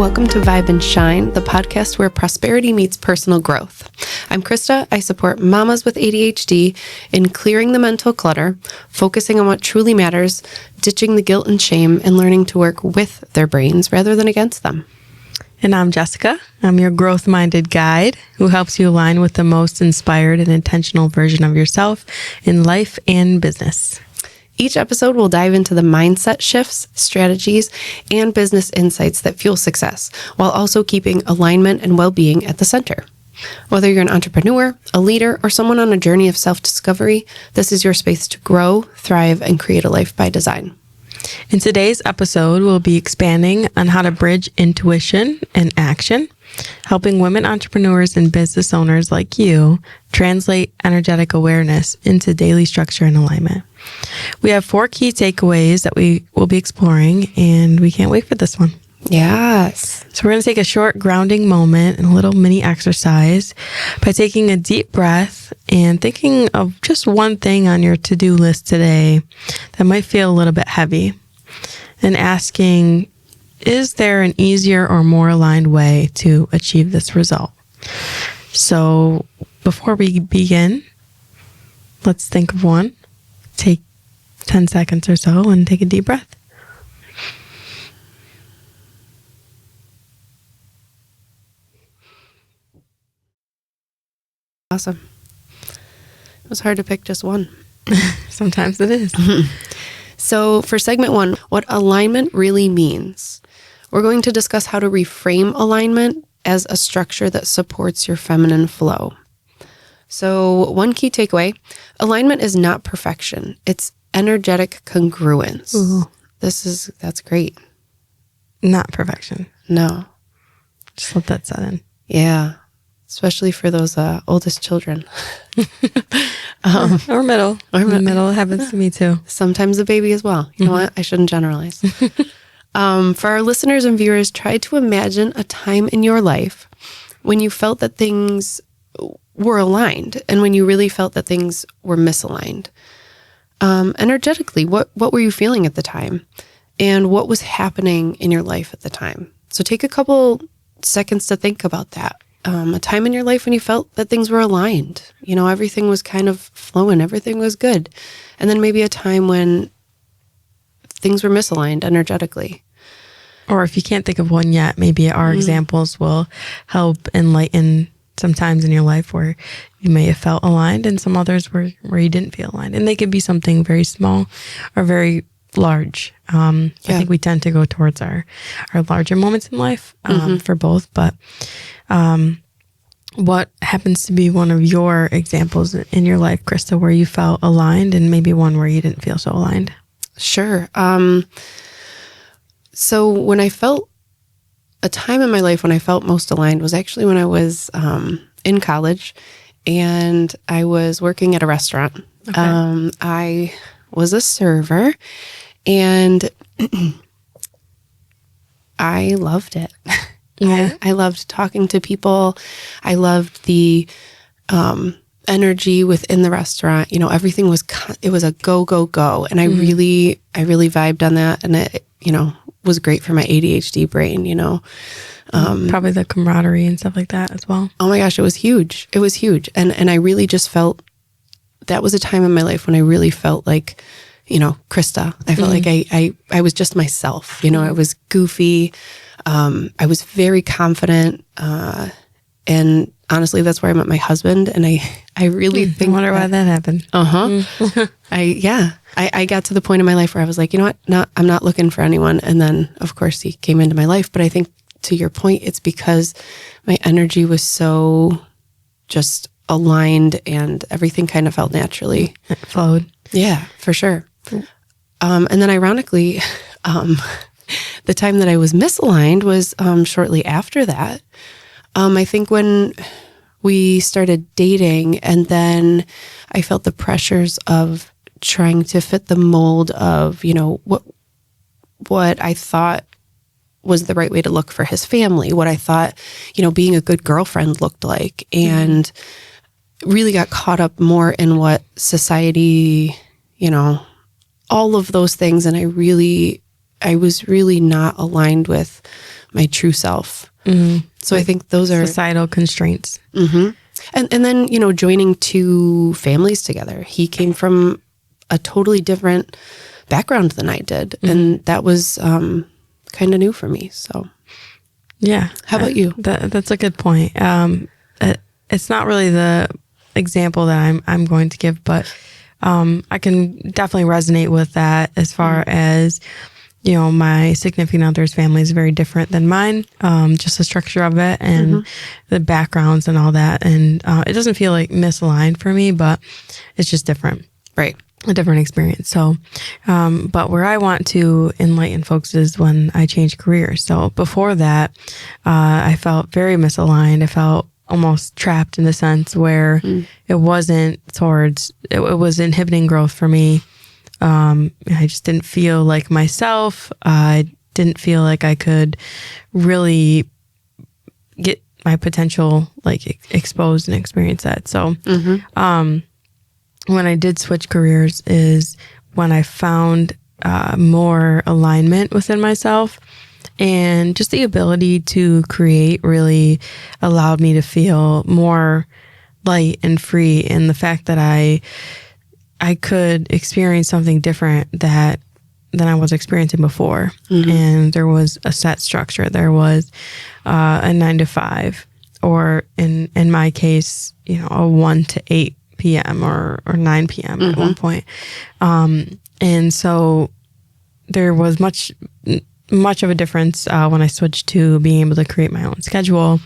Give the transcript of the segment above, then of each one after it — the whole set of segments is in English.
welcome to Vibe and Shine, the podcast where prosperity meets personal growth. I'm Krista. I support mamas with ADHD in clearing the mental clutter, focusing on what truly matters, ditching the guilt and shame, and learning to work with their brains rather than against them. And I'm Jessica. I'm your growth-minded guide who helps you align with the most inspired and intentional version of yourself in life and business. Each episode will dive into the mindset shifts, strategies, and business insights that fuel success, while also keeping alignment and well-being at the center. Whether you're an entrepreneur, a leader, or someone on a journey of self-discovery, this is your space to grow, thrive, and create a life by design. In today's episode, we'll be expanding on how to bridge intuition and action, helping women entrepreneurs and business owners like you translate energetic awareness into daily structure and alignment. We have 4 key takeaways that we will be exploring, and we can't wait for this one. Yes. So we're going to take a short grounding moment and a little mini exercise by taking a deep breath and thinking of just one thing on your to-do list today that might feel a little bit heavy, and asking, is there an easier or more aligned way to achieve this result? So before we begin, let's think of one. Take 10 seconds or so and take a deep breath. Awesome. It was hard to pick just one. Sometimes it is. So for segment 1, what alignment really means. We're going to discuss how to reframe alignment as a structure that supports your feminine flow. So one key takeaway, alignment is not perfection. It's energetic congruence. Ooh. That's great. Not perfection. No. Just let that set in. Yeah. Especially for those oldest children. Or middle. Middle happens to me too. Sometimes the baby as well. You know what? I shouldn't generalize. For our listeners and viewers, try to imagine a time in your life when you felt that things were aligned and when you really felt that things were misaligned. Energetically, what were you feeling at the time? And what was happening in your life at the time? So take a couple seconds to think about that. A time in your life when you felt that things were aligned. You know, everything was kind of flowing, everything was good. And then maybe a time when things were misaligned energetically. Or if you can't think of one yet, maybe our examples will help enlighten some times in your life where you may have felt aligned and some others where you didn't feel aligned. And they could be something very small or very large. I think we tend to go towards our larger moments in life for both. But what happens to be one of your examples in your life, Krista, where you felt aligned and maybe one where you didn't feel so aligned? Sure. So when I felt a time in my life when I felt most aligned was actually when I was in college and I was working at a restaurant. Okay. I was a server and I loved it. Yeah. I loved talking to people. I loved the energy within the restaurant. You know, everything was, it was a go, go, go. And I really vibed on that. And it, you know, was great for my ADHD brain, you know. Probably the camaraderie and stuff like that as well. Oh my gosh, it was huge. It was huge. And I really just felt, that was a time in my life when I really felt like, you know, Krista. I felt like I was just myself, you know, I was goofy. I was very confident. And honestly, that's where I met my husband. And I really think I wonder why that happened. I got to the point in my life where I was like, you know what? I'm not looking for anyone. And then of course he came into my life. But I think to your point, it's because my energy was so just aligned and everything kind of felt naturally. It flowed. Yeah, for sure. And then ironically, the time that I was misaligned was shortly after that. I think when we started dating and then I felt the pressures of trying to fit the mold of, you know, what I thought was the right way to look for his family, what I thought, you know, being a good girlfriend looked like, and really got caught up more in what society, you know, all of those things. And I was really not aligned with my true self. So I think those are societal constraints. And then, joining two families together. He came from a totally different background than I did. And that was kind of new for me. So, yeah. How about you? That's a good point. It's not really the example that I'm going to give, but I can definitely resonate with that as far as, my significant other's family is very different than mine, just the structure of it and the backgrounds and all that. And it doesn't feel like misaligned for me, but it's just different. Right. A different experience. So, but where I want to enlighten folks is when I changed careers. So before that, I felt very misaligned. I felt almost trapped in the sense where it wasn't it was inhibiting growth for me. I just didn't feel like myself. I didn't feel like I could really get my potential exposed and experience that. So, when I did switch careers is when I found more alignment within myself, and just the ability to create really allowed me to feel more light and free in the fact that I could experience something different than I was experiencing before. And there was a set structure. There was a 9 to 5, or in my case, a 1 to 8 p.m. or 9 p.m. at one point. And so there was much of a difference when I switched to being able to create my own schedule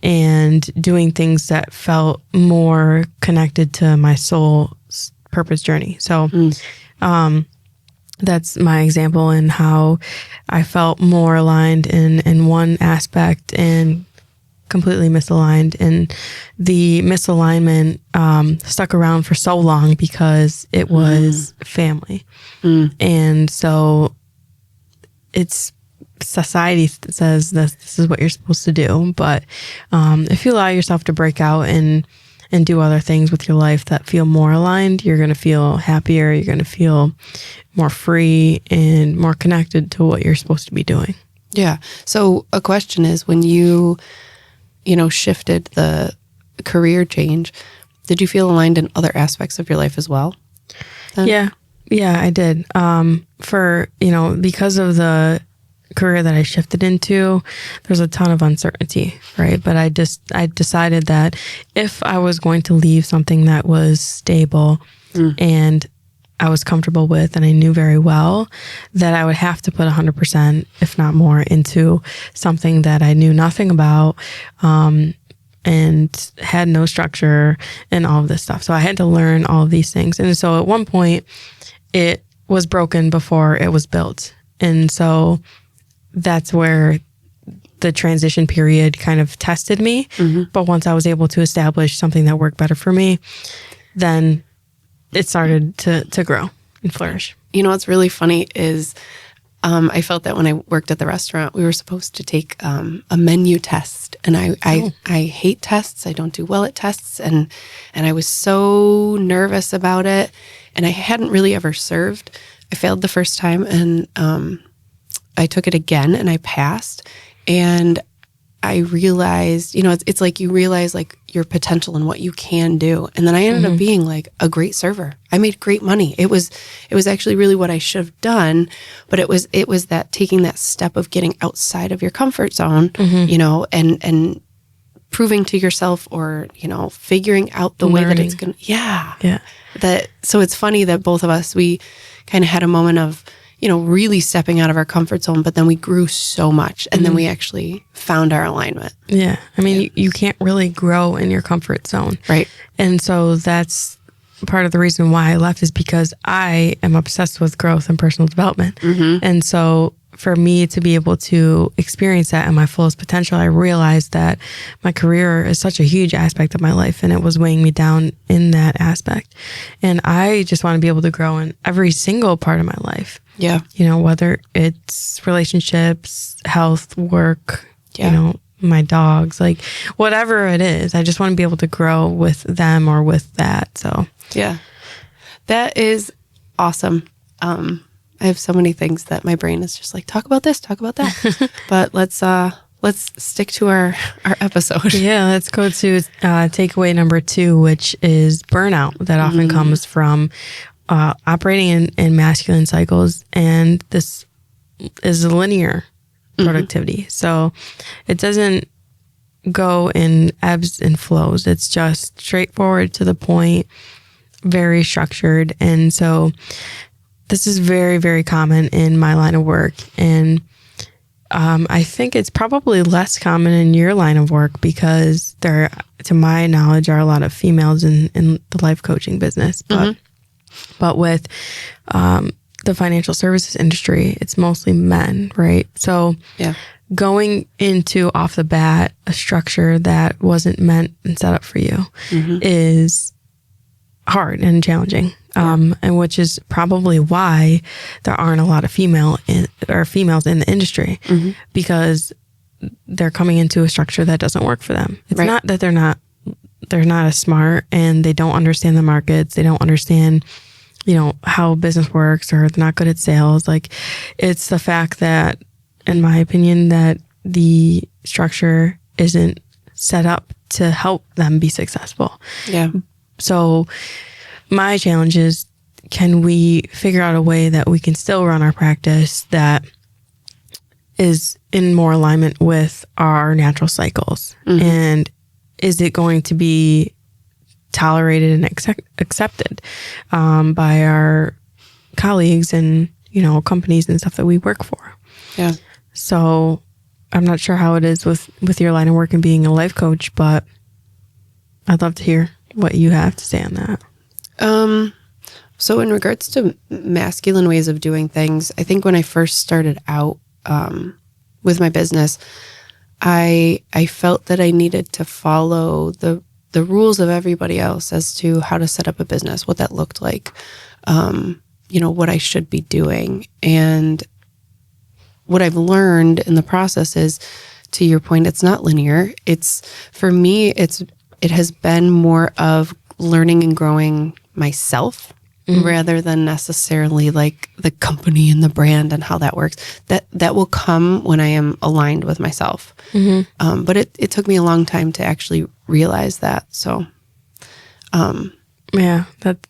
and doing things that felt more connected to my soul's purpose journey. So that's my example in how I felt more aligned in one aspect and completely misaligned. And the misalignment stuck around for so long because it was family. And so it's society says this is what you're supposed to do. But if you allow yourself to break out and do other things with your life that feel more aligned, you're going to feel happier. You're going to feel more free and more connected to what you're supposed to be doing. Yeah. So a question is, when you shifted the career change, did you feel aligned in other aspects of your life as well? Then? Yeah, I did. Because of the career that I shifted into, there's a ton of uncertainty, right? But I decided that if I was going to leave something that was stable and I was comfortable with and I knew very well, that I would have to put 100%, if not more, into something that I knew nothing about and had no structure and all of this stuff. So I had to learn all of these things. And so at one point, it was broken before it was built. And so that's where the transition period kind of tested me. But once I was able to establish something that worked better for me, then it started to grow and flourish. What's really funny is I felt that when I worked at the restaurant, we were supposed to take a menu test. And I hate tests. I don't do well at tests. And I was so nervous about it. And I hadn't really ever served. I failed the first time, and I took it again and I passed. And I realized, it's like you realize your potential and what you can do. And then I ended up being a great server. I made great money. It was actually really what I should have done, but it was that taking that step of getting outside of your comfort zone, and proving to yourself, or figuring out the way that it's going to, so it's funny that both of us, we kind of had a moment of really stepping out of our comfort zone, but then we grew so much, and then we actually found our alignment. Yeah. I mean, you can't really grow in your comfort zone. Right. And so that's part of the reason why I left, is because I am obsessed with growth and personal development. And so for me to be able to experience that in my fullest potential, I realized that my career is such a huge aspect of my life, and it was weighing me down in that aspect. And I just want to be able to grow in every single part of my life. Yeah. Whether it's relationships, health, work, my dogs, whatever it is, I just want to be able to grow with them or with that. So, yeah, that is awesome. I have so many things that my brain is just like, talk about this, talk about that. But let's stick to our episode. Yeah, let's go to takeaway number 2, which is burnout that often comes from operating in masculine cycles. And this is a linear productivity. So it doesn't go in ebbs and flows. It's just straightforward to the point, very structured. And so this is very, very common in my line of work. And I think it's probably less common in your line of work because there, to my knowledge, are a lot of females in the life coaching business. But with the financial services industry, it's mostly men, right? So going into off the bat a structure that wasn't meant and set up for you is hard and challenging. And which is probably why there aren't a lot of females in the industry because they're coming into a structure that doesn't work for them. It's not that they're not as smart and they don't understand the markets. They don't understand, how business works, or they're not good at sales. Like, it's the fact that, in my opinion, that the structure isn't set up to help them be successful. Yeah. So my challenge is, can we figure out a way that we can still run our practice that is in more alignment with our natural cycles? And is it going to be tolerated and accepted by our colleagues and, companies and stuff that we work for? Yeah. So I'm not sure how it is with your line of work and being a life coach, but I'd love to hear what you have to say on that. So in regards to masculine ways of doing things, I think when I first started out with my business, I felt that I needed to follow the rules of everybody else as to how to set up a business, what that looked like, what I should be doing. And what I've learned in the process is, to your point, it's not linear. For me, it has been more of learning and growing myself rather than necessarily like the company and the brand and how that works. That will come when I am aligned with myself. But it took me a long time to actually realize that. So, yeah,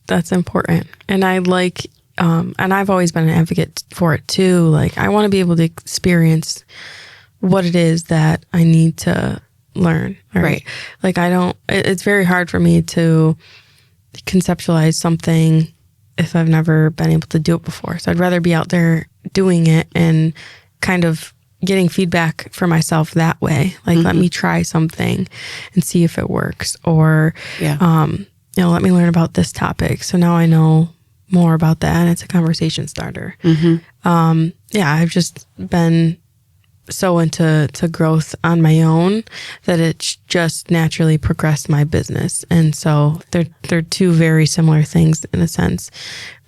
that's important. And I like, and I've always been an advocate for it too. Like, I want to be able to experience what it is that I need to learn. Right. Like, it's very hard for me to conceptualize something if I've never been able to do it before. So I'd rather be out there doing it and kind of getting feedback for myself that way. Like, let me try something and see if it works. Or, let me learn about this topic. So now I know more about that, and it's a conversation starter. I've just been so into growth on my own that it's just naturally progressed my business. And so they're two very similar things in a sense.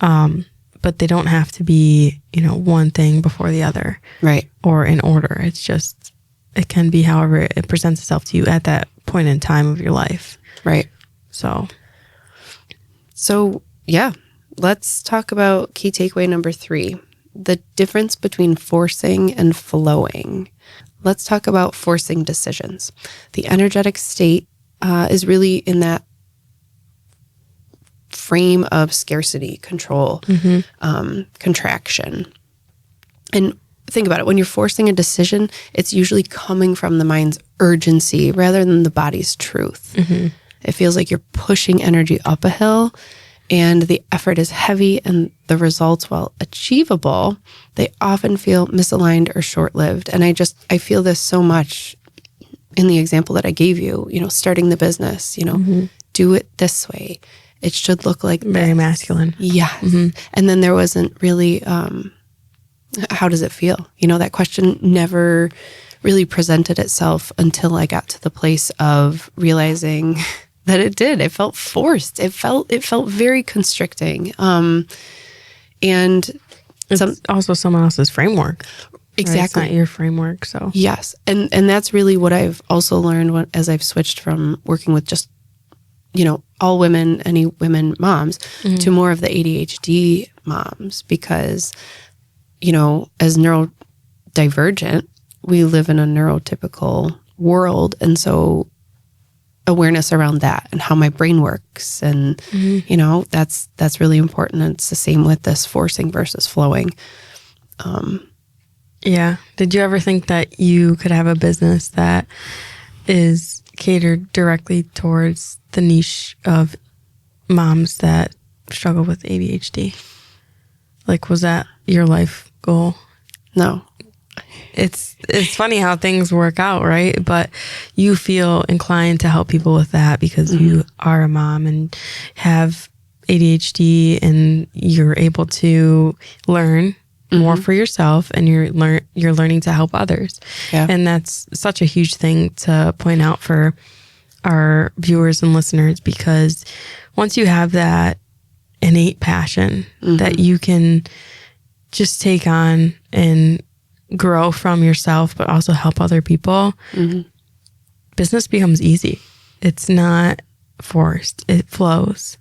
But they don't have to be, one thing before the other. Right. Or in order. It's just, it can be however it presents itself to you at that point in time of your life. Right. So yeah, let's talk about key takeaway number 3. The difference between forcing and flowing. Let's talk about forcing decisions. The energetic state is really in that frame of scarcity, control, contraction. And think about it. When you're forcing a decision, it's usually coming from the mind's urgency rather than the body's truth. It feels like you're pushing energy up a hill, and the effort is heavy, and the results, while achievable, they often feel misaligned or short-lived. And I feel this so much in the example that I gave you, starting the business, do it this way. It should look like very masculine. Yes. And then there wasn't really, how does it feel? That question never really presented itself until I got to the place of realizing that it did. It felt forced. It felt very constricting. And it's also someone else's framework. Exactly. Right? It's not your framework. So yes. And that's really what I've also learned as I've switched from working with just, all women, any women moms to more of the ADHD moms, because as neurodivergent, we live in a neurotypical world. And so awareness around that and how my brain works. And, that's really important. And it's the same with this forcing versus flowing. Yeah. Did you ever think that you could have a business that is catered directly towards the niche of moms that struggle with ADHD? Like, was that your life goal? No. It's funny how things work out, right? But you feel inclined to help people with that because you are a mom and have ADHD, and you're able to learn more for yourself, and you're learning to help others. Yeah. And that's such a huge thing to point out for our viewers and listeners, because once you have that innate passion that you can just take on and grow from yourself, but also help other people, business becomes easy. It's not forced. It flows.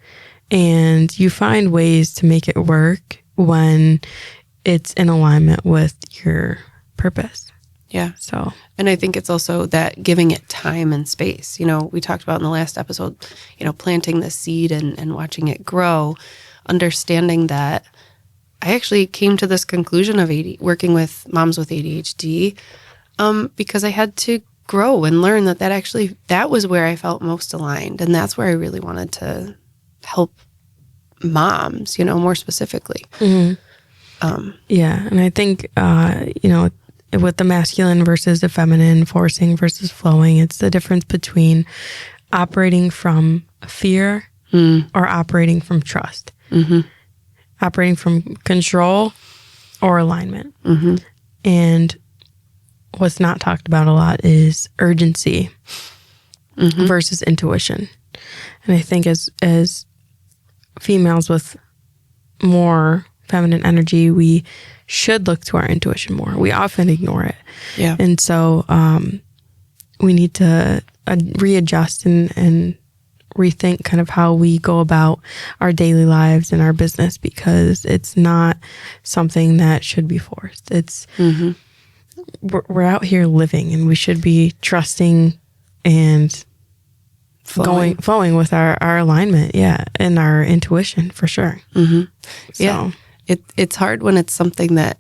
And you find ways to make it work when it's in alignment with your purpose. Yeah. So, and I think it's also that giving it time and space. We talked about in the last episode, planting the seed and watching it grow, understanding that I actually came to this conclusion of working with moms with ADHD because I had to grow and learn that was where I felt most aligned. And that's where I really wanted to help moms, more specifically. Yeah. And I think, with the masculine versus the feminine, forcing versus flowing, it's the difference between operating from fear or operating from trust. Operating from control or alignment. And what's not talked about a lot is urgency versus intuition. And I think as females with more feminine energy, we should look to our intuition more. We often ignore it. Yeah. And so we need to readjust and rethink kind of how we go about our daily lives and our business, because it's not something that should be forced. It's we're out here living, and we should be trusting and flowing with our alignment, and our intuition for sure. So it's hard when it's something that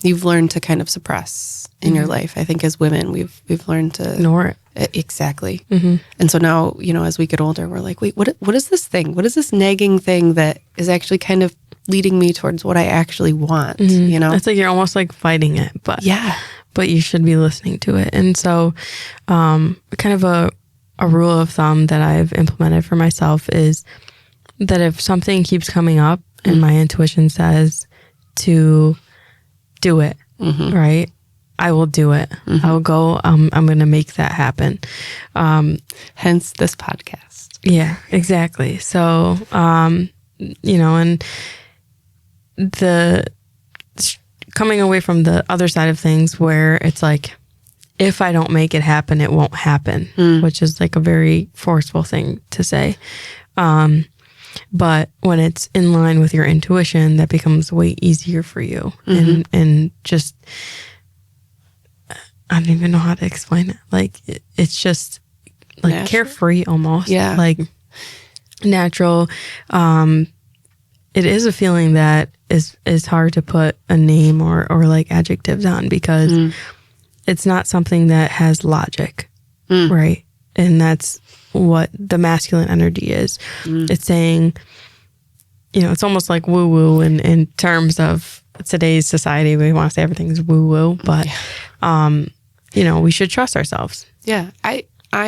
you've learned to kind of suppress in your life. I think as women, we've learned to ignore it. Exactly. And so now, as we get older, we're like, wait, what is this thing? What is this nagging thing that is actually kind of leading me towards what I actually want? It's like you're almost like fighting it, but you should be listening to it. And so kind of a rule of thumb that I've implemented for myself is that if something keeps coming up and my intuition says to do it, right? I will do it. I will go. I'm going to make that happen. Hence this podcast. Yeah, exactly. So, and the coming away from the other side of things where it's like, if I don't make it happen, it won't happen, which is like a very forceful thing to say. But when it's in line with your intuition, that becomes way easier for you. And just, I don't even know how to explain it. Like, it's just like natural. Carefree almost. Yeah. Like natural. It is a feeling that is hard to put a name or like adjectives on, because it's not something that has logic, right? And that's what the masculine energy is. It's saying, it's almost like woo-woo in terms of today's society. We want to say everything's woo-woo, but, we should trust ourselves. Yeah. I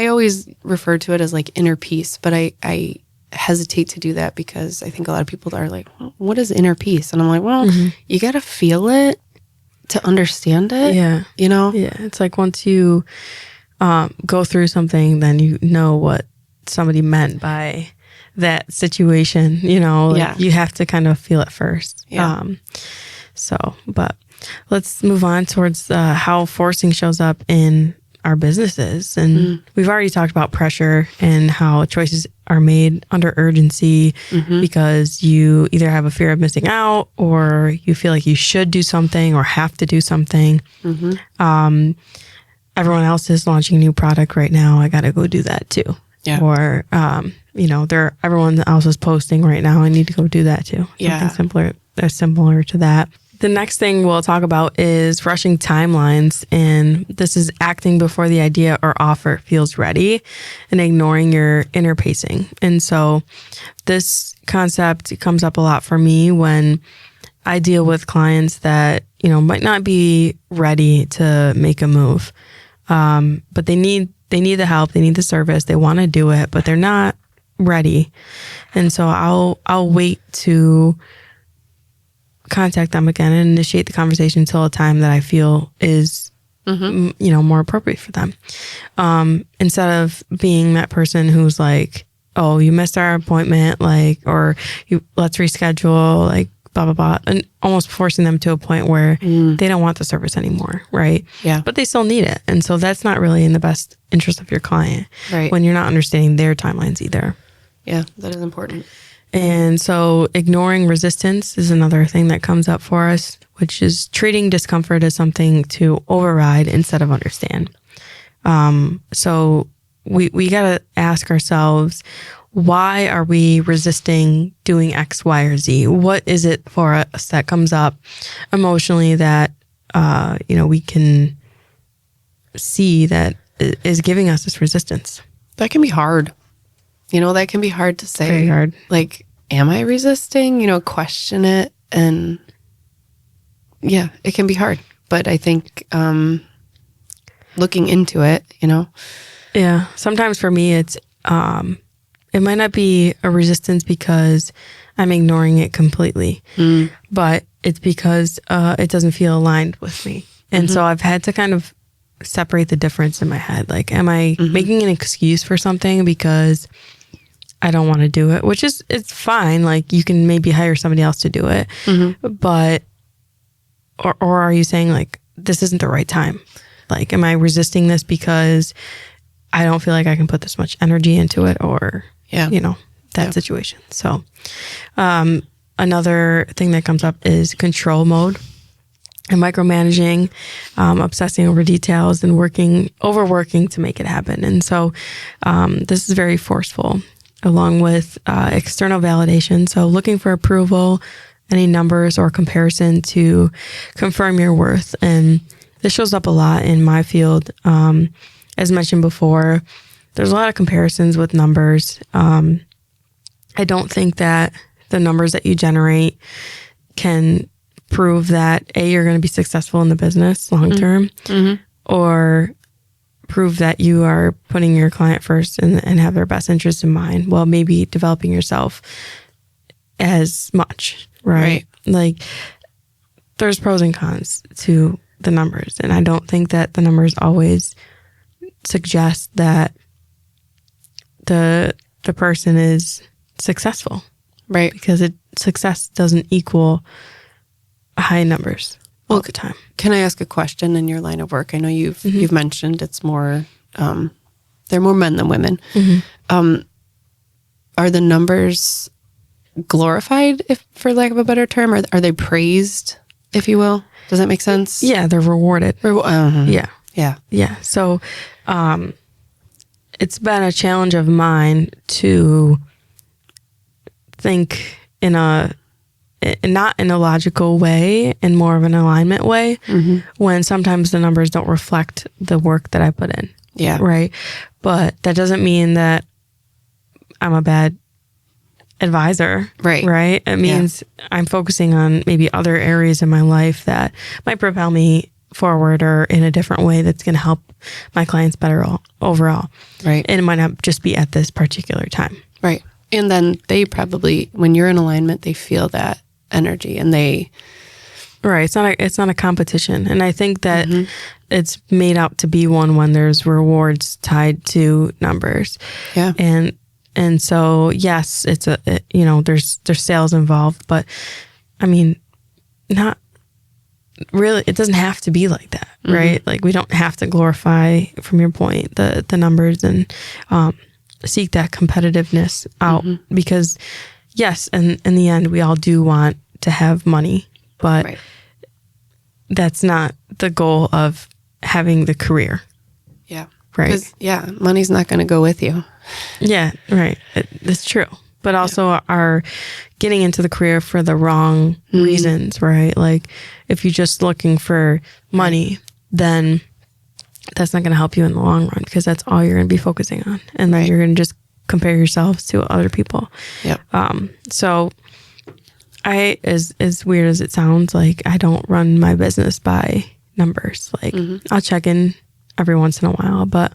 always refer to it as like inner peace, but I hesitate to do that because I think a lot of people are like, well, what is inner peace? And I'm like, well, you got to feel it to understand it. Yeah. Yeah. It's like once you go through something, then you know what somebody meant by that situation, you have to kind of feel it first. Yeah. But let's move on towards how forcing shows up in our businesses. And we've already talked about pressure and how choices are made under urgency because you either have a fear of missing out or you feel like you should do something or have to do something. Everyone else is launching a new product right now. I got to go do that too. Yeah. Or, everyone else is posting right now. I need to go do that too. Yeah. Something similar to that. The next thing we'll talk about is rushing timelines. And this is acting before the idea or offer feels ready and ignoring your inner pacing. And so this concept comes up a lot for me when I deal with clients that, might not be ready to make a move. But they need the help. They need the service. They want to do it, but they're not ready. And so I'll wait to contact them again and initiate the conversation until a time that I feel is, more appropriate for them. Instead of being that person who's like, oh, you missed our appointment, let's reschedule, blah, blah, blah, and almost forcing them to a point where they don't want the service anymore, right? Yeah. But they still need it. And so that's not really in the best interest of your client when you're not understanding their timelines either. Yeah, that is important. And so ignoring resistance is another thing that comes up for us, which is treating discomfort as something to override instead of understand. So we got to ask ourselves, why are we resisting doing X, Y, or Z? What is it for us that comes up emotionally that, we can see that is giving us this resistance? That can be hard. That can be hard to say. Very hard. Am I resisting? Question it. And yeah, it can be hard. But I think looking into it, Yeah. Sometimes for me, it's, it might not be a resistance because I'm ignoring it completely, but it's because it doesn't feel aligned with me. And so I've had to kind of separate the difference in my head. Am I making an excuse for something because I don't want to do it, which is, it's fine. You can maybe hire somebody else to do it, but, or are you saying this isn't the right time? Am I resisting this because I don't feel like I can put this much energy into it or, situation. So, another thing that comes up is control mode and micromanaging, obsessing over details and overworking to make it happen. And so, this is very forceful, along with external validation. So looking for approval, any numbers or comparison to confirm your worth. And this shows up a lot in my field. As mentioned before, there's a lot of comparisons with numbers. I don't think that the numbers that you generate can prove that you're going to be successful in the business long term, or prove that you are putting your client first and have their best interests in mind, while maybe developing yourself as much, right? There's pros and cons to the numbers, and I don't think that the numbers always suggest that the person is successful, right? Because success doesn't equal high numbers all the time. Can I ask a question in your line of work? I know you've mentioned it's more, there are more men than women. Are the numbers glorified, if for lack of a better term, or are they praised, if you will? Does that make sense? Yeah, they're rewarded. Yeah. So, it's been a challenge of mine to think not in a logical way, in more of an alignment way, when sometimes the numbers don't reflect the work that I put in. Yeah. Right. But that doesn't mean that I'm a bad advisor. Right. Right. It means I'm focusing on maybe other areas in my life that might propel me forward or in a different way that's going to help my clients better overall. Right. And it might not just be at this particular time. Right. And then they probably, when you're in alignment, they feel that energy and they... Right. It's not a competition. And I think that it's made out to be one when there's rewards tied to numbers. Yeah. And so, yes, it's there's sales involved, but I mean, not really, it doesn't have to be like that, right? We don't have to glorify, from your point, the numbers. And seek that competitiveness out because yes, and in the end, we all do want to have money, but that's not the goal of having the career. Yeah. Right. Yeah. Money's not going to go with you. Yeah. Right. It's true. But also are getting into the career for the wrong reasons, right? Like if you're just looking for money, then that's not going to help you in the long run because that's all you're going to be focusing on. And then you're going to just compare yourselves to other people. Yep. So as weird as it sounds, like I don't run my business by numbers. Like I'll check in every once in a while, but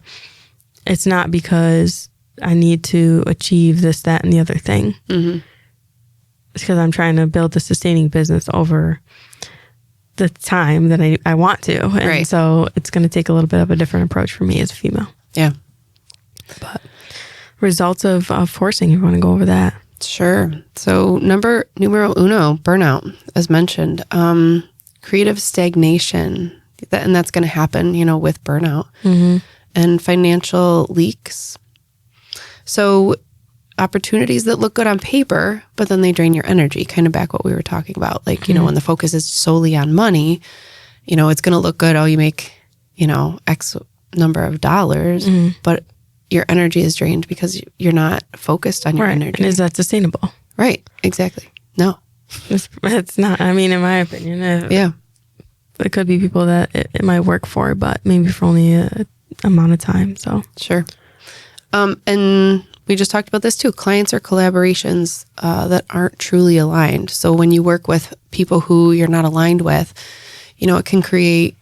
it's not because I need to achieve this, that, and the other thing. It's because I'm trying to build a sustaining business over the time that I want to. And so it's going to take a little bit of a different approach for me as a female. Yeah. But results of forcing, you want to go over that? Sure. So numero uno, burnout, as mentioned, creative stagnation, and that's going to happen, with burnout and financial leaks. So opportunities that look good on paper, but then they drain your energy, kind of back what we were talking about. Like, when the focus is solely on money, it's going to look good. Oh, you make, X number of dollars, but your energy is drained because you're not focused on your energy. And is that sustainable? Right. Exactly. No. It's not. I mean, in my opinion, it could be people that it might work for, but maybe for only a amount of time. So sure. And we just talked about this too. Clients or collaborations that aren't truly aligned. So when you work with people who you're not aligned with, it can create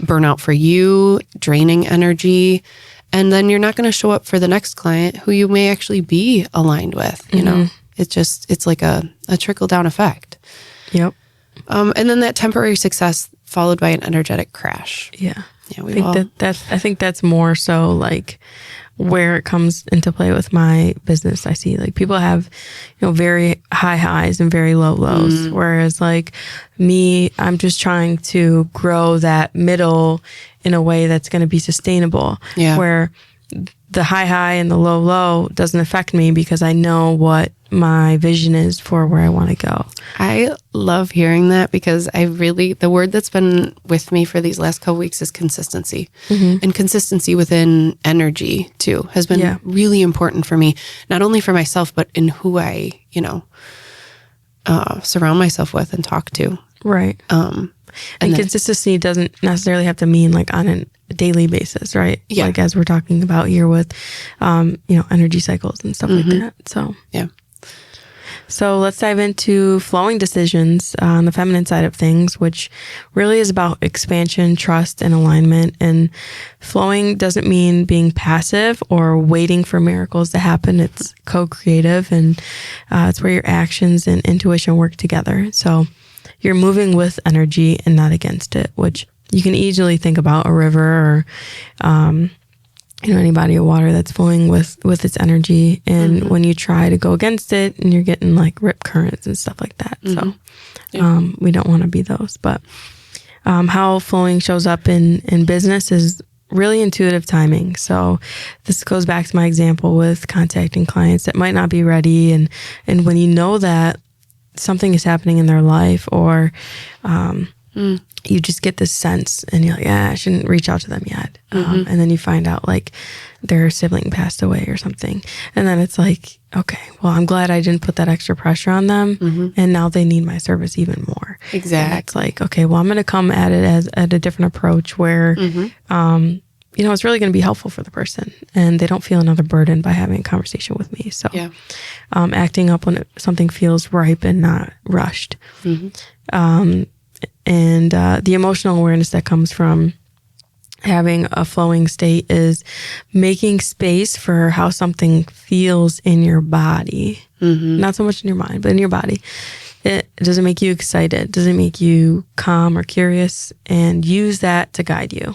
burnout for you, draining energy, and then you're not going to show up for the next client who you may actually be aligned with. It's like a trickle down effect. Yep. And then that temporary success followed by an energetic crash. Yeah. Yeah. I think that's more so like where it comes into play with my business. I see like people have, very high highs and very low lows. Whereas like me, I'm just trying to grow that middle in a way that's going to be sustainable. Yeah. Where the high and the low doesn't affect me because I know what my vision is for where I want to go. I love hearing that because the word that's been with me for these last couple weeks is consistency. And consistency within energy too has been really important for me, not only for myself, but in who I, surround myself with and talk to. Right. And consistency doesn't necessarily have to mean like on a daily basis, right? Yeah. Like as we're talking about here with, energy cycles and stuff like that. So, yeah. So let's dive into flowing decisions on the feminine side of things, which really is about expansion, trust, and alignment. And flowing doesn't mean being passive or waiting for miracles to happen. It's co-creative, and it's where your actions and intuition work together. So you're moving with energy and not against it, which you can easily think about a river or any body of water that's flowing with its energy. And when you try to go against it, and you're getting like rip currents and stuff like that. So we don't want to be those. But how flowing shows up in business is really intuitive timing. So this goes back to my example with contacting clients that might not be ready. And when you know that something is happening in their life, or you just get this sense and you're like, I shouldn't reach out to them yet. And then you find out like their sibling passed away or something. And then it's like, okay, well, I'm glad I didn't put that extra pressure on them. And now they need my service even more. Exactly. And it's like, okay, well, I'm going to come at it at a different approach where, it's really going to be helpful for the person, and they don't feel another burden by having a conversation with me. So acting up when something feels ripe and not rushed. And the emotional awareness that comes from having a flowing state is making space for how something feels in your body. Not so much in your mind, but in your body. Does it make you excited? Does it make you calm or curious? And use that to guide you.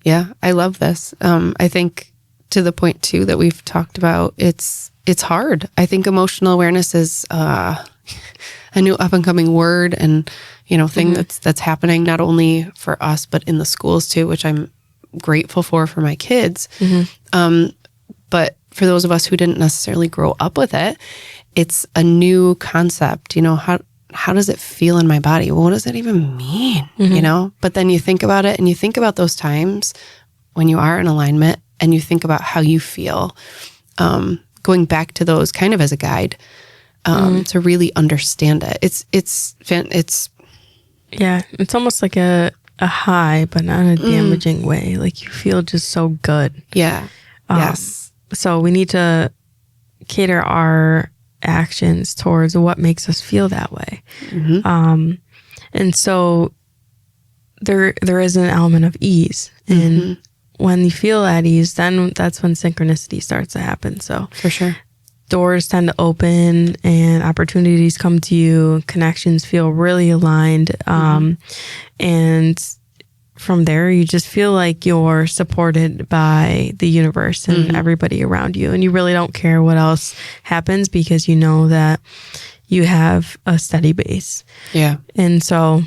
Yeah, I love this. I think to the point too that we've talked about, it's hard. I think emotional awareness is a new up and coming word and thing that's happening not only for us but in the schools too, which I'm grateful for my kids. But for those of us who didn't necessarily grow up with it, it's a new concept. How does it feel in my body? Well, what does that even mean? But then you think about it, and you think about those times when you are in alignment, and you think about how you feel, going back to those kind of as a guide, to really understand it. It's almost like a high, but not in a damaging way. Like you feel just so good. Yeah. Yes. So we need to cater our actions towards what makes us feel that way. And so there is an element of ease. And when you feel at ease, then that's when synchronicity starts to happen. So for sure, doors tend to open and opportunities come to you. Connections feel really aligned. And from there, you just feel like you're supported by the universe and everybody around you. And you really don't care what else happens because you know that you have a steady base. Yeah. And so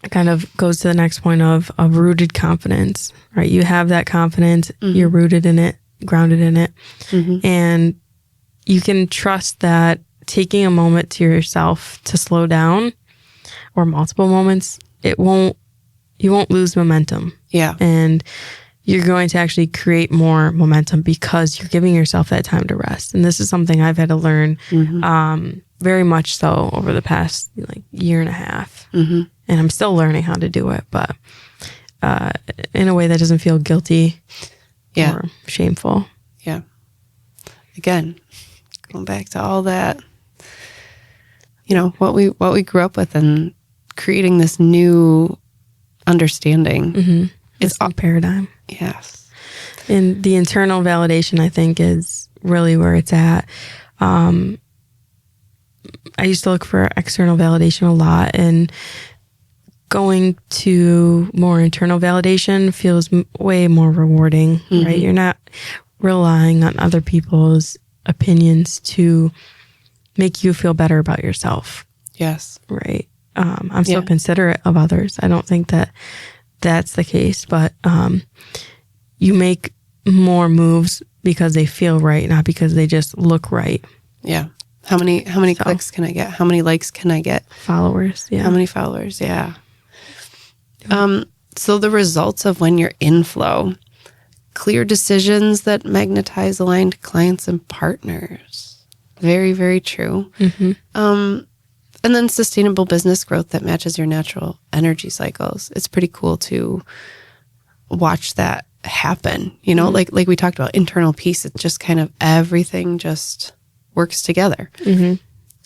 it kind of goes to the next point of rooted confidence, right? You have that confidence, you're rooted in it, grounded in it. And you can trust that taking a moment to yourself to slow down, or multiple moments, you won't lose momentum. Yeah. And you're going to actually create more momentum because you're giving yourself that time to rest. And this is something I've had to learn very much so over the past year and a half. And I'm still learning how to do it, but in a way that doesn't feel guilty or shameful. Yeah. Again, going back to all that, what we grew up with and creating this new understanding. It's a paradigm. Yes. And the internal validation, I think, is really where it's at. I used to look for external validation a lot, and going to more internal validation feels way more rewarding, right? You're not relying on other people's opinions to make you feel better about yourself. Yes. Right. I'm still considerate of others. I don't think that that's the case, but you make more moves because they feel right, not because they just look right. Yeah. How many clicks can I get? How many likes can I get? Followers. Yeah. How many followers? Yeah. So the results of when you're in flow: clear decisions that magnetize aligned clients and partners. Very, very true. And then sustainable business growth that matches your natural energy cycles. It's pretty cool to watch that happen. Like we talked about, internal peace. It's just kind of everything just works together.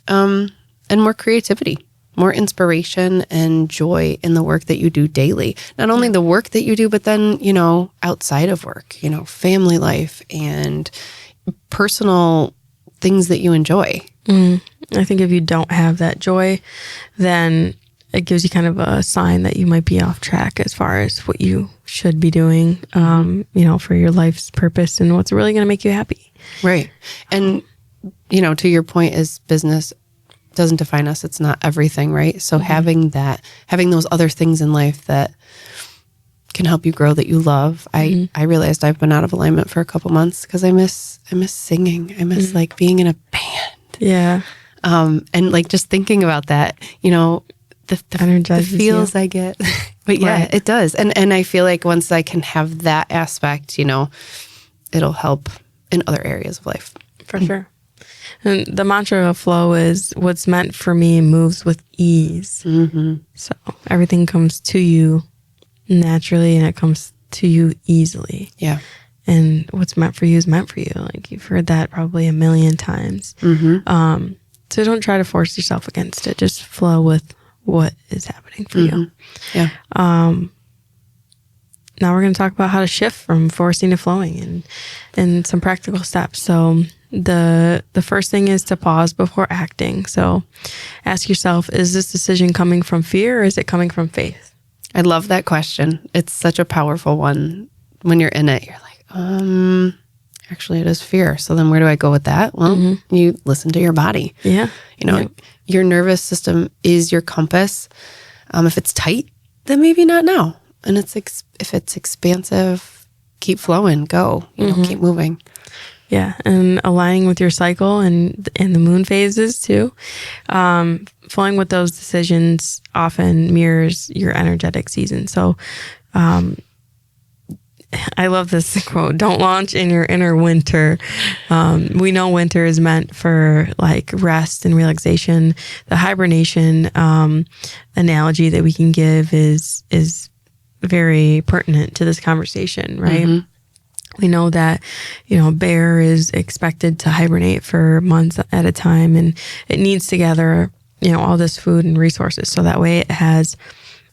And more creativity, more inspiration and joy in the work that you do daily. Not only the work that you do, but then, outside of work, family life and personal things that you enjoy. I think if you don't have that joy, then it gives you kind of a sign that you might be off track as far as what you should be doing, for your life's purpose and what's really going to make you happy. Right. And, to your point, is business doesn't define us. It's not everything, right? So having those other things in life that can help you grow, that you love. I realized I've been out of alignment for a couple months because I miss singing. I miss being in a band. Yeah. And just thinking about that, the feels I get. But it does. And I feel like once I can have that aspect, it'll help in other areas of life. For sure. And the mantra of flow is what's meant for me moves with ease. So everything comes to you naturally and it comes to you easily. Yeah. And what's meant for you is meant for you. Like you've heard that probably a million times. So don't try to force yourself against it. Just flow with what is happening for you. Yeah. Now we're going to talk about how to shift from forcing to flowing and some practical steps. So the first thing is to pause before acting. So ask yourself, is this decision coming from fear or is it coming from faith? I love that question. It's such a powerful one. When you're in it, you're like, actually it is fear. So then where do I go with that? Well, you listen to your body. Yeah. Your nervous system is your compass. If it's tight, then maybe not now. And if it's expansive, keep flowing, go, keep moving. Yeah. And aligning with your cycle and the moon phases too. Flowing with those decisions often mirrors your energetic season. So, I love this quote, don't launch in your inner winter. We know winter is meant for like rest and relaxation. The hibernation analogy that we can give is very pertinent to this conversation, right? Mm-hmm. We know that, a bear is expected to hibernate for months at a time, and it needs to gather, all this food and resources. So that way it has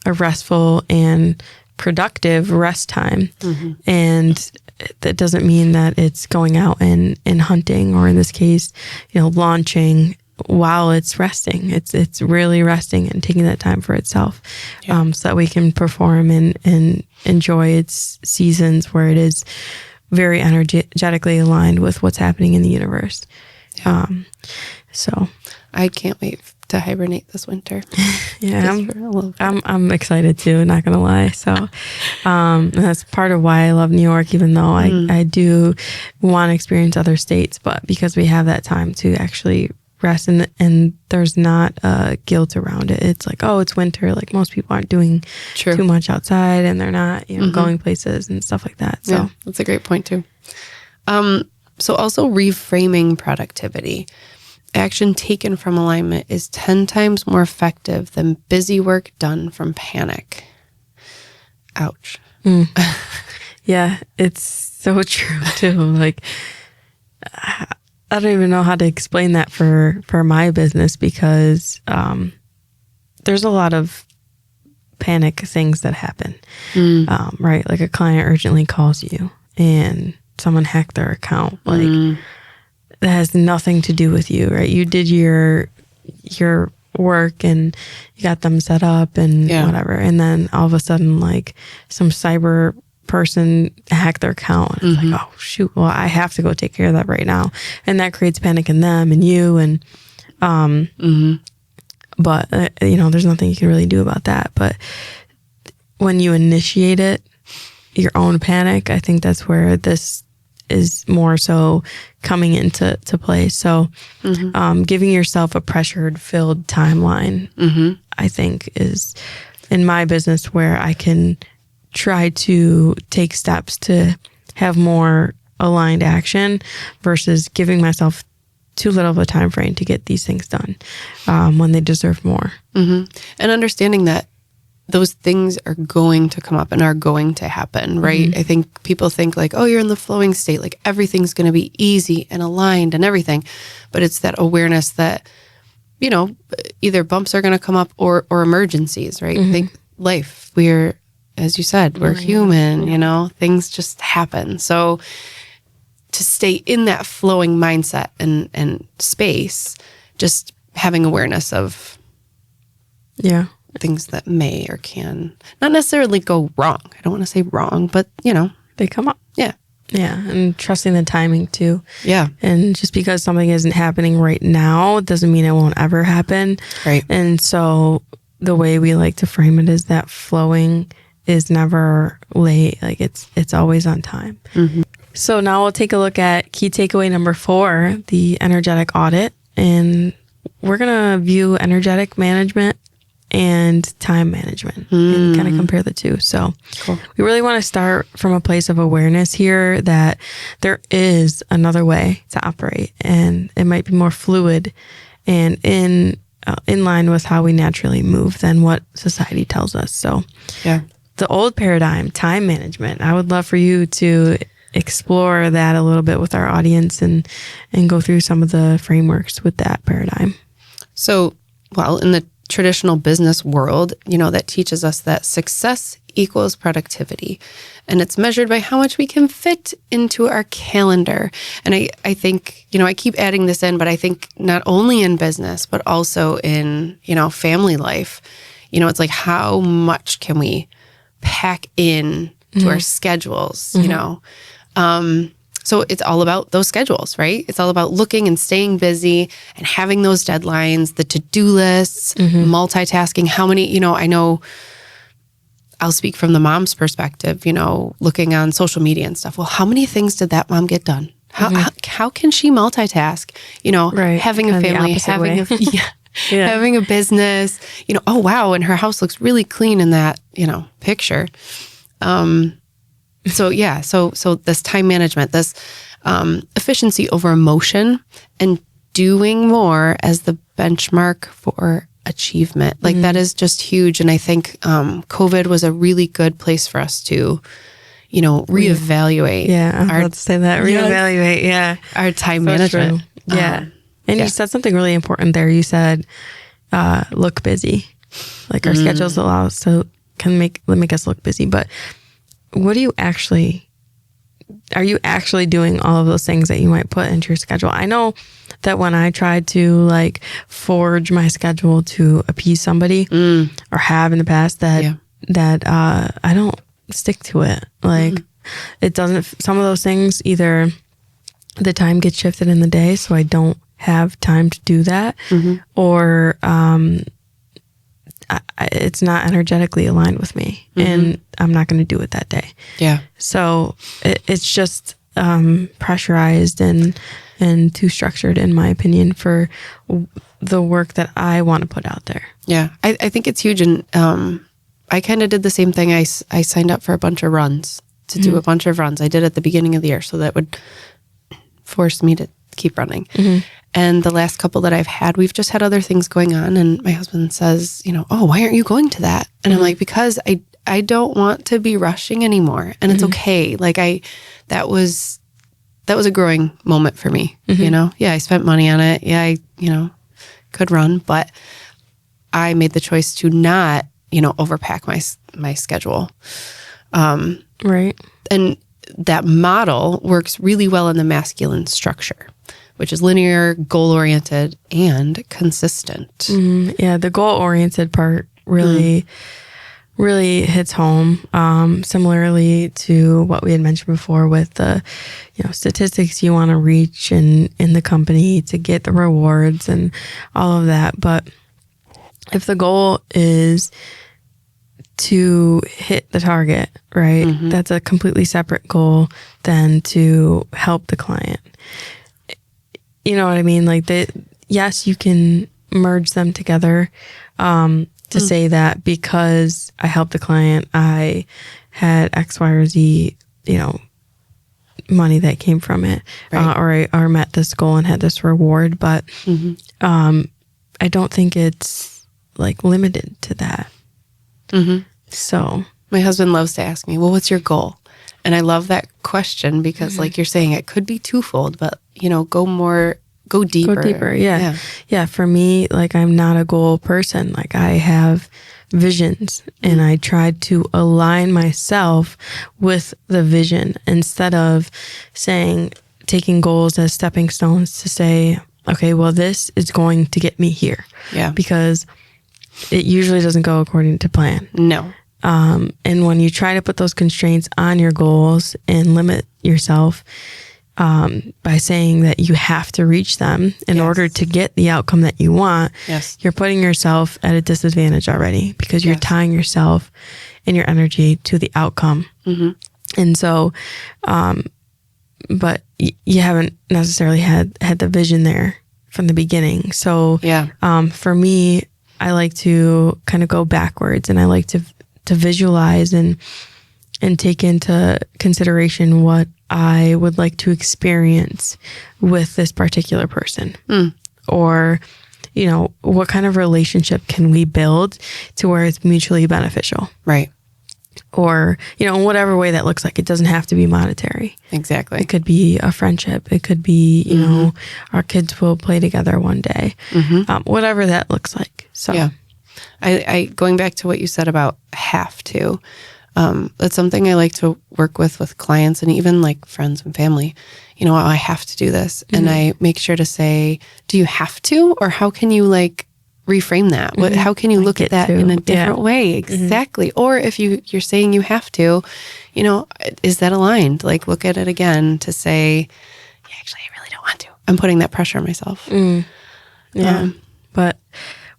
a restful and productive rest time. Mm-hmm. And that doesn't mean that it's going out and hunting, or in this case, launching while it's resting. It's really resting and taking that time for itself, so that we can perform and enjoy its seasons where it is very energetically aligned with what's happening in the universe. Yeah. So I can't wait to hibernate this winter. Yeah, I'm excited too, not gonna lie. So that's part of why I love New York, even though I do want to experience other states, but because we have that time to actually rest, and there's not guilt around it. It's like, oh, it's winter. Like most people aren't doing too much outside, and they're not, going places and stuff like that. So that's a great point too. So also reframing productivity. Action taken from alignment is 10 times more effective than busy work done from panic. Ouch. Yeah, it's so true too. Like, I don't even know how to explain that for my business, because there's a lot of panic things that happen, right? Like a client urgently calls you and someone hacked their account. Like, that has nothing to do with you, right? You did your work and you got them set up and whatever. And then all of a sudden, like, some cyber person hacked their account. And it's like, oh, shoot, well, I have to go take care of that right now. And that creates panic in them and you. And, but, there's nothing you can really do about that. But when you initiate it, your own panic, I think that's where this is more so coming into play. So giving yourself a pressured filled timeline, I think, is in my business where I can try to take steps to have more aligned action versus giving myself too little of a time frame to get these things done when they deserve more. And understanding that those things are going to come up and are going to happen, right? I think people think like, oh, you're in the flowing state, like everything's going to be easy and aligned and everything. But it's that awareness that, either bumps are going to come up or emergencies, right? Think life, we're, as you said, we're human, things just happen. So to stay in that flowing mindset and space, just having awareness of things that may or can not necessarily go wrong. I don't want to say wrong, but they come up. Yeah. Yeah. And trusting the timing too. Yeah. And just because something isn't happening right now doesn't mean it won't ever happen. Right. And so the way we like to frame it is that flowing is never late. Like it's always on time. So now we'll take a look at key takeaway number 4, the energetic audit. And we're going to view energetic management and time management and kind of compare the two. So we really want to start from a place of awareness here that there is another way to operate, and it might be more fluid and in line with how we naturally move than what society tells us. So the old paradigm, time management, I would love for you to explore that a little bit with our audience and go through some of the frameworks with that paradigm. So, in the traditional business world, that teaches us that success equals productivity, and it's measured by how much we can fit into our calendar. And I think, I keep adding this in, but I think not only in business, but also in, family life, it's like, how much can we pack in to our schedules, So it's all about those schedules, right? It's all about looking and staying busy and having those deadlines, the to-do lists, multitasking. How many, I know I'll speak from the mom's perspective, looking on social media and stuff. Well, how many things did that mom get done? How how can she multitask? Right. Having a family, having having a business, oh, wow. And her house looks really clean in that, picture. So this time management, this efficiency over emotion, and doing more as the benchmark for achievement. Like that is just huge. And I think COVID was a really good place for us to, reevaluate. Yeah, I'm about to say that. Reevaluate, our time so management. True. Yeah. And you said something really important there. You said, look busy. Like our schedules allow us to make us look busy. But are you actually doing all of those things that you might put into your schedule? I know that when I tried to like forge my schedule to appease somebody or have in the past that I don't stick to it. Like it doesn't, some of those things, either the time gets shifted in the day, so I don't have time to do that, or it's not energetically aligned with me and I'm not going to do it that day. Yeah. So it's just pressurized and too structured, in my opinion, for the work that I want to put out there. Yeah. I think it's huge. And I kind of did the same thing. I signed up for a bunch of runs, to do a bunch of runs. I did at the beginning of the year, so that would force me to keep running. And the last couple that I've had, we've just had other things going on. And my husband says, oh, why aren't you going to that? And I'm like, because I don't want to be rushing anymore. And it's okay. Like that was a growing moment for me. Yeah, I spent money on it. Yeah, I could run, but I made the choice to not, overpack my schedule. Right. And that model works really well in the masculine structure, which is linear, goal-oriented, and consistent. Yeah, the goal-oriented part really hits home. Similarly to what we had mentioned before with the, statistics you want to reach in the company to get the rewards and all of that. But if the goal is to hit the target, right? That's a completely separate goal than to help the client. You know what I mean? Like yes, you can merge them together to say that because I helped the client, I had X, Y, or Z, money that came from it, right. or met this goal and had this reward. But I don't think it's like limited to that. So my husband loves to ask me, well, what's your goal? And I love that question because like you're saying, it could be twofold, but go deeper. Go deeper. Yeah. Yeah. For me, like I'm not a goal person. Like I have visions and I tried to align myself with the vision instead of taking goals as stepping stones to say, okay, well, this is going to get me here. Yeah. Because it usually doesn't go according to plan. No. And when you try to put those constraints on your goals and limit yourself by saying that you have to reach them in order to get the outcome that you want, you're putting yourself at a disadvantage already because you're tying yourself and your energy to the outcome. And so, but you haven't necessarily had the vision there from the beginning. So for me, I like to kind of go backwards and I like to visualize and take into consideration what I would like to experience with this particular person. Or, what kind of relationship can we build to where it's mutually beneficial? Right. Or, in whatever way that looks like. It doesn't have to be monetary. Exactly. It could be a friendship. It could be, our kids will play together one day. Whatever that looks like. So, yeah. I going back to what you said about have to, that's something I like to work with clients and even like friends and family. I have to do this. And I make sure to say, do you have to? Or how can you like reframe that? How can you look at that in a different way? Exactly. Or if you're saying you have to, is that aligned? Like look at it again to say, yeah, actually, I really don't want to. I'm putting that pressure on myself. But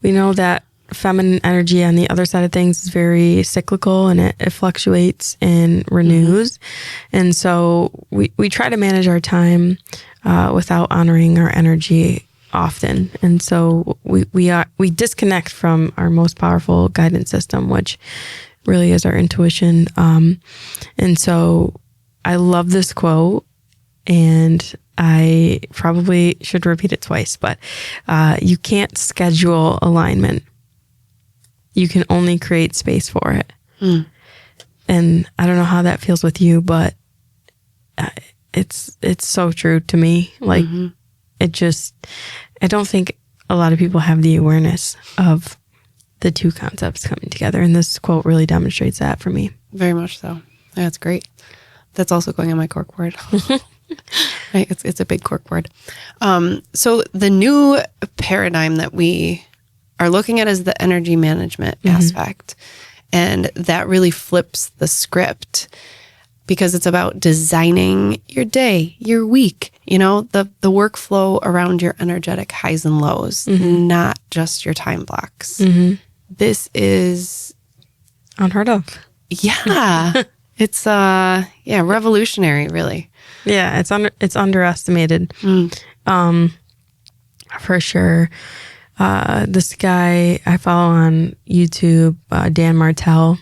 we know that feminine energy on the other side of things is very cyclical and it fluctuates and renews. And so we try to manage our time without honoring our energy often. And so we disconnect from our most powerful guidance system, which really is our intuition. And so I love this quote, and I probably should repeat it twice, but you can't schedule alignment. You can only create space for it. And I don't know how that feels with you, but it's so true to me. Like, I don't think a lot of people have the awareness of the two concepts coming together. And this quote really demonstrates that for me. Very much so. Yeah, that's great. That's also going on my cork board. It's a big cork board. So the new paradigm that we are looking at is the energy management aspect. And that really flips the script, because it's about designing your day, your week, the workflow around your energetic highs and lows, not just your time blocks. This is unheard of. Yeah. It's revolutionary, really. Yeah, it's underestimated. For sure. This guy I follow on YouTube, Dan Martell,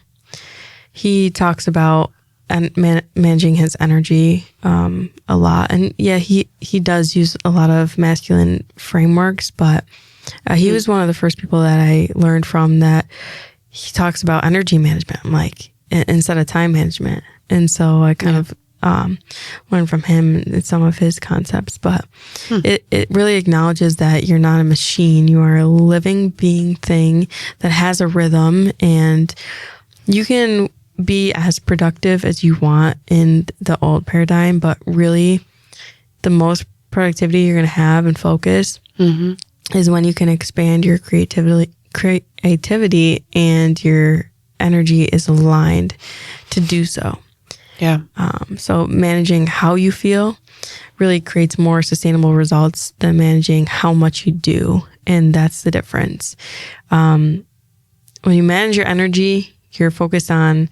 he talks about managing his energy a lot. And yeah, he does use a lot of masculine frameworks, but he was one of the first people that I learned from that he talks about energy management, like instead of time management. And so I kind of learned from him and some of his concepts, but it really acknowledges that you're not a machine. You are a living being thing that has a rhythm, and you can be as productive as you want in the old paradigm, but really the most productivity you're going to have and focus is when you can expand your creativity and your energy is aligned to do so. Yeah. So managing how you feel really creates more sustainable results than managing how much you do. And that's the difference. When you manage your energy, you're focused on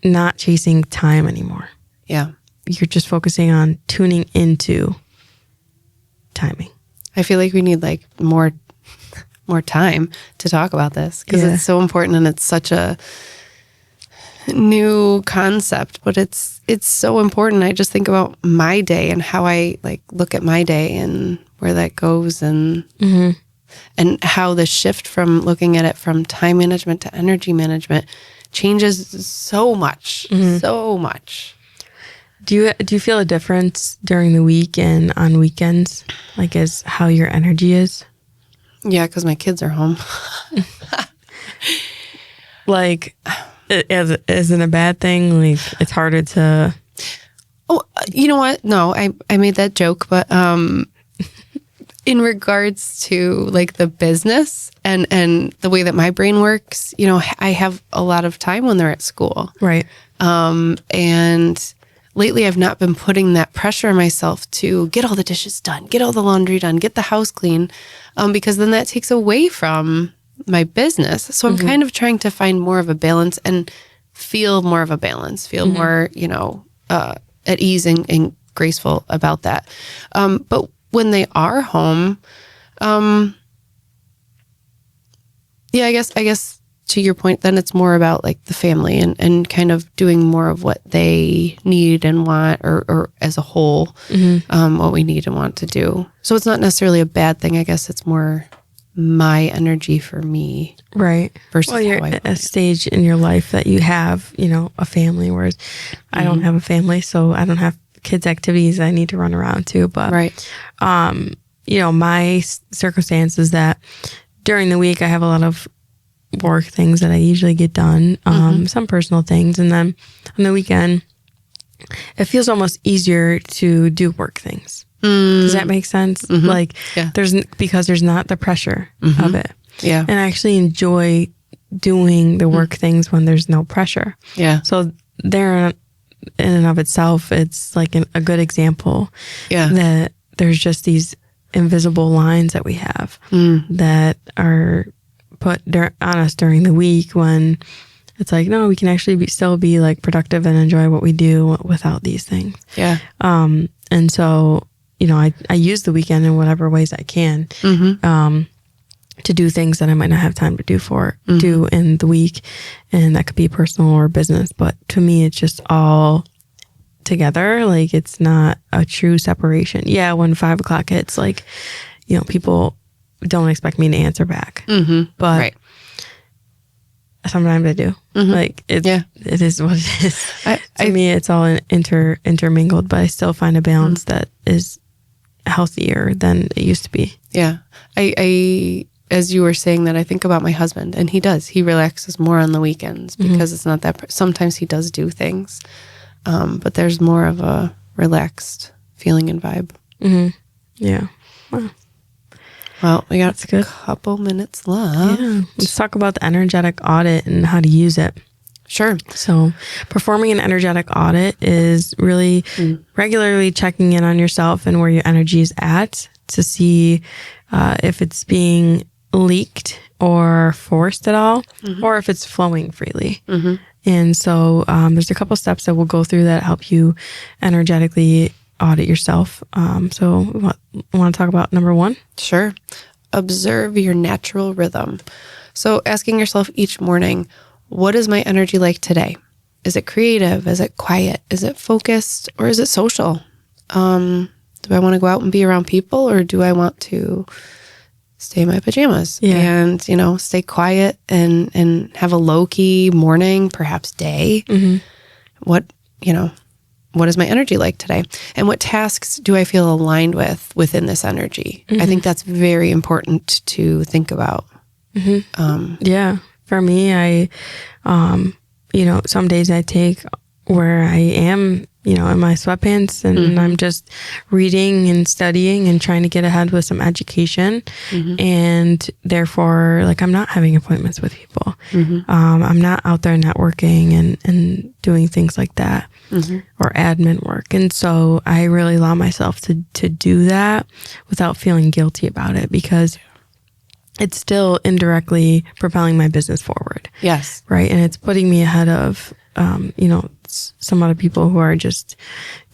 not chasing time anymore. Yeah. You're just focusing on tuning into timing. I feel like we need like more time to talk about this, because it's so important, and it's such a new concept, but it's so important. I just think about my day and how I like look at my day and where that goes, and and how the shift from looking at it from time management to energy management changes so much, so much. Do you feel a difference during the week and on weekends, like as how your energy is? Yeah, because my kids are home. Like, isn't a bad thing? Like, it's harder to... Oh, you know what? No, I made that joke, but in regards to like the business and the way that my brain works, I have a lot of time when they're at school. Right. And lately I've not been putting that pressure on myself to get all the dishes done, get all the laundry done, get the house clean, because then that takes away from my business. So I'm kind of trying to find more of a balance and feel more of a balance, feel more, at ease and graceful about that. But when they are home, I guess to your point, then it's more about like the family and kind of doing more of what they need and want, or as a whole, what we need and want to do. So it's not necessarily a bad thing. I guess it's more my energy for me. Right. Versus you're at a stage in your life that you have, a family, whereas I don't have a family, so I don't have kids' activities I need to run around to. But, my circumstance is that during the week I have a lot of work things that I usually get done, some personal things. And then on the weekend, it feels almost easier to do work things. Does that make sense? Like, because there's not the pressure of it. Yeah. And I actually enjoy doing the work things when there's no pressure. Yeah. So there, in and of itself, it's like a good example that there's just these invisible lines that we have that are put on us during the week, when it's like, no, we can actually still be like productive and enjoy what we do without these things. Yeah. And so I use the weekend in whatever ways I can to do things that I might not have time to do in the week. And that could be personal or business. But to me, it's just all together. Like, it's not a true separation. Yeah, when 5 o'clock hits, like, people don't expect me to answer back. But sometimes I do. Like, it is what it is. To me, it's all intermingled, but I still find a balance that is healthier than it used to be. Yeah. I as you were saying that, I think about my husband, and he relaxes more on the weekends because it's not that, sometimes he does do things, but there's more of a relaxed feeling and vibe. Yeah. Wow. Well, we got a couple minutes left. Yeah. Let's talk about the energetic audit and how to use it. Sure. So performing an energetic audit is really regularly checking in on yourself and where your energy is at to see if it's being leaked or forced at all, or if it's flowing freely. And so there's a couple steps that we'll go through that help you energetically audit yourself. So we want to talk about number 1? Sure. Observe your natural rhythm. So asking yourself each morning, what is my energy like today? Is it creative? Is it quiet? Is it focused? Or is it social? Do I want to go out and be around people, or do I want to stay in my pajamas and, stay quiet and have a low-key morning, perhaps day? What is my energy like today? And what tasks do I feel aligned with within this energy? I think that's very important to think about. Yeah. For me, I, some days I take where I am, in my sweatpants and I'm just reading and studying and trying to get ahead with some education. And therefore, like, I'm not having appointments with people. I'm not out there networking and doing things like that or admin work. And so I really allow myself to do that without feeling guilty about it, because it's still indirectly propelling my business forward. Yes. Right. And it's putting me ahead of, some other people who are just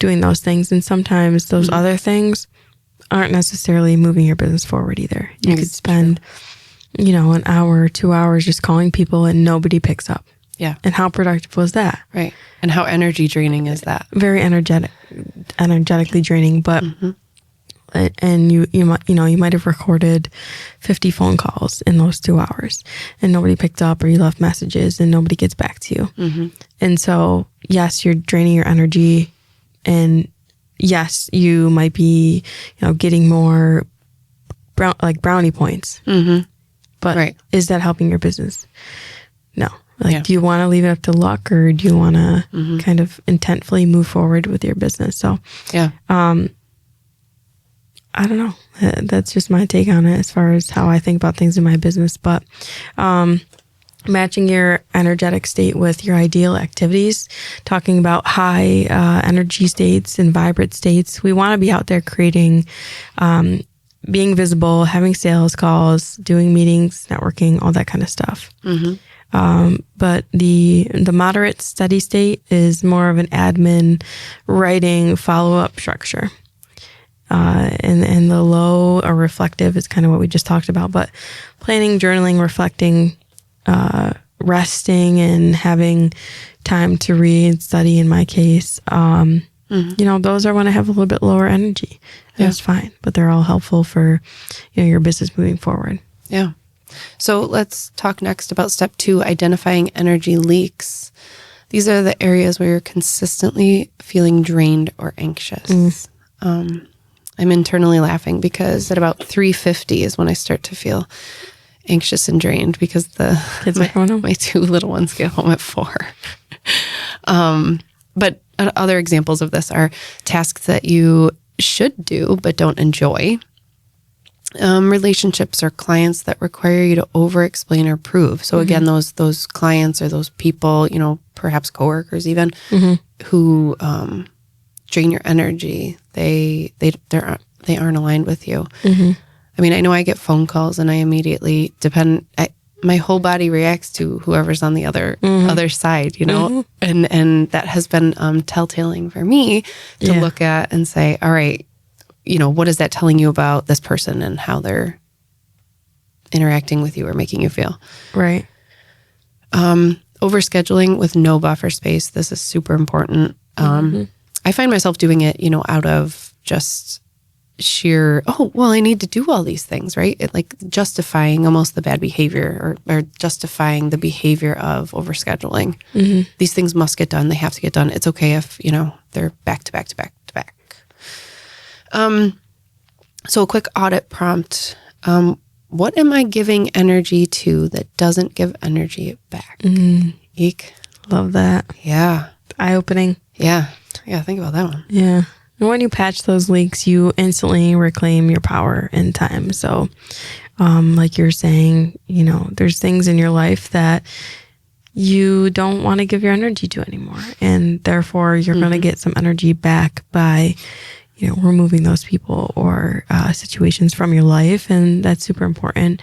doing those things. And sometimes those other things aren't necessarily moving your business forward either. You could spend, an hour, 2 hours just calling people and nobody picks up. Yeah. And how productive was that? Right. And how energy draining is that? Very energetically draining, but and you might have recorded 50 phone calls in those 2 hours and nobody picked up, or you left messages and nobody gets back to you. And so, yes, you're draining your energy, and yes, you might be, getting more brownie points. But is that helping your business? No. Do you want to leave it up to luck, or do you want to kind of intentfully move forward with your business? So, I don't know. That's just my take on it as far as how I think about things in my business. But matching your energetic state with your ideal activities, talking about high energy states and vibrant states. We want to be out there creating, being visible, having sales calls, doing meetings, networking, all that kind of stuff. But the moderate steady state is more of an admin, writing, follow-up structure. And the low or reflective is kind of what we just talked about, but planning, journaling, reflecting, resting, and having time to read, study in my case, those are when I have a little bit lower energy. That's fine, but they're all helpful for, your business moving forward. Yeah. So let's talk next about step 2, identifying energy leaks. These are the areas where you're consistently feeling drained or anxious. I'm internally laughing because at about 3:50 is when I start to feel anxious and drained, because the kids my 2 little ones get home at 4. But other examples of this are tasks that you should do but don't enjoy. Relationships or clients that require you to over-explain or prove. So again, those clients or those people, perhaps coworkers even, who drain your energy. They aren't aligned with you. I mean, I know I get phone calls and I immediately my whole body reacts to whoever's on the other side, and that has been telltaling for me to look at and say, all right, what is that telling you about this person and how they're interacting with you or making you feel? Right. Overscheduling with no buffer space. This is super important. I find myself doing it, out of just sheer, I need to do all these things, right? It like justifying almost the bad behavior or justifying the behavior of overscheduling. These things must get done. They have to get done. It's okay if, they're back to back to back to back. So a quick audit prompt. What am I giving energy to that doesn't give energy back? Eek. Love that. Yeah. Eye-opening. Yeah. Think about that one. Yeah. And when you patch those leaks, you instantly reclaim your power and time. So, like you're saying, there's things in your life that you don't want to give your energy to anymore. And therefore, you're going to get some energy back by removing those people or situations from your life. And that's super important.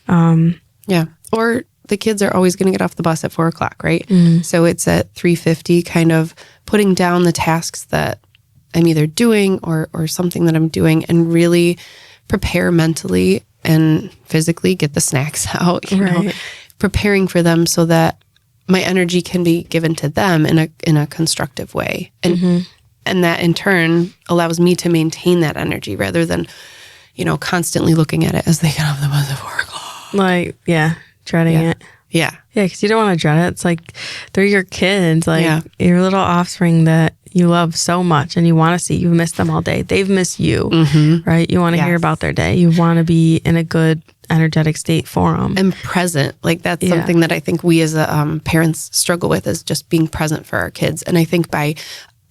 Yeah. Or the kids are always going to get off the bus at 4:00, right? So it's at 3:50, kind of putting down the tasks that I'm either doing or something that I'm doing and really prepare mentally and physically, get the snacks out, preparing for them so that my energy can be given to them in a constructive way. And that in turn allows me to maintain that energy rather than, constantly looking at it as they get off the bus at 4:00. Like, dreading it. Yeah. Yeah, because you don't want to dread it. It's like they're your kids, your little offspring that you love so much and you want to see. You've missed them all day. They've missed you, right? You want to hear about their day. You want to be in a good, energetic state for them. And present. Like that's something that I think we as parents struggle with, is just being present for our kids. And I think by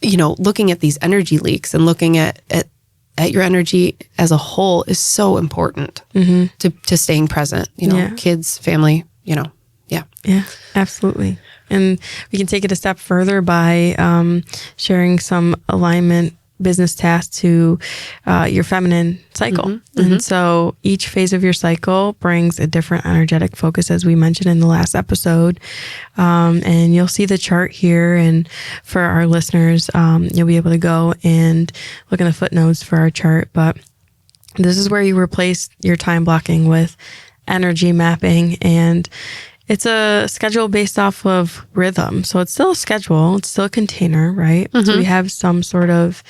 looking at these energy leaks and looking at your energy as a whole is so important to staying present, kids, family, Yeah, absolutely. And we can take it a step further by sharing some alignment business tasks to your feminine cycle. And so each phase of your cycle brings a different energetic focus, as we mentioned in the last episode. And you'll see the chart here. And for our listeners, you'll be able to go and look in the footnotes for our chart. But this is where you replace your time blocking with energy mapping. And it's a schedule based off of rhythm. So it's still a schedule. It's still a container, right? So we have some sort of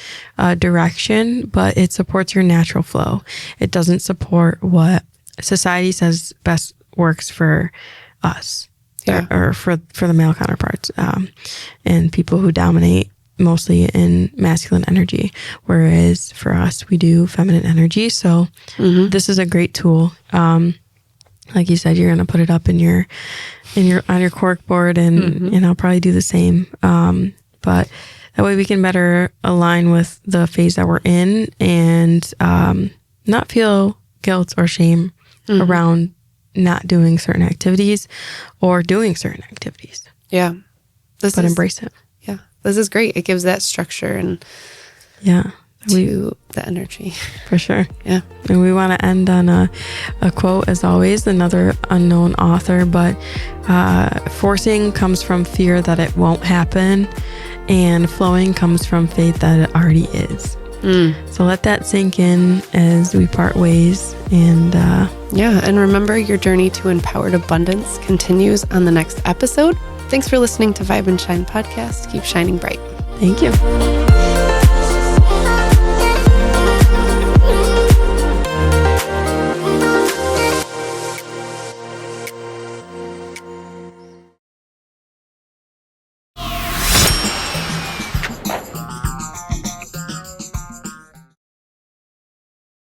direction, but it supports your natural flow. It doesn't support what society says best works for us or for the male counterparts and people who dominate mostly in masculine energy. Whereas for us, we do feminine energy. So this is a great tool. Like you said, you're going to put it up on your cork board and I'll probably do the same. But that way we can better align with the phase that we're in and not feel guilt or shame around not doing certain activities or doing certain activities. Yeah. Embrace it. Yeah. This is great. It gives that structure and to the energy. For sure. Yeah. And we want to end on a quote, as always, another unknown author, but forcing comes from fear that it won't happen, and flowing comes from faith that it already is. So let that sink in as we part ways. And and remember, your journey to empowered abundance continues on the next episode. Thanks for listening to Vibe and Shine podcast. Keep shining bright. Thank you.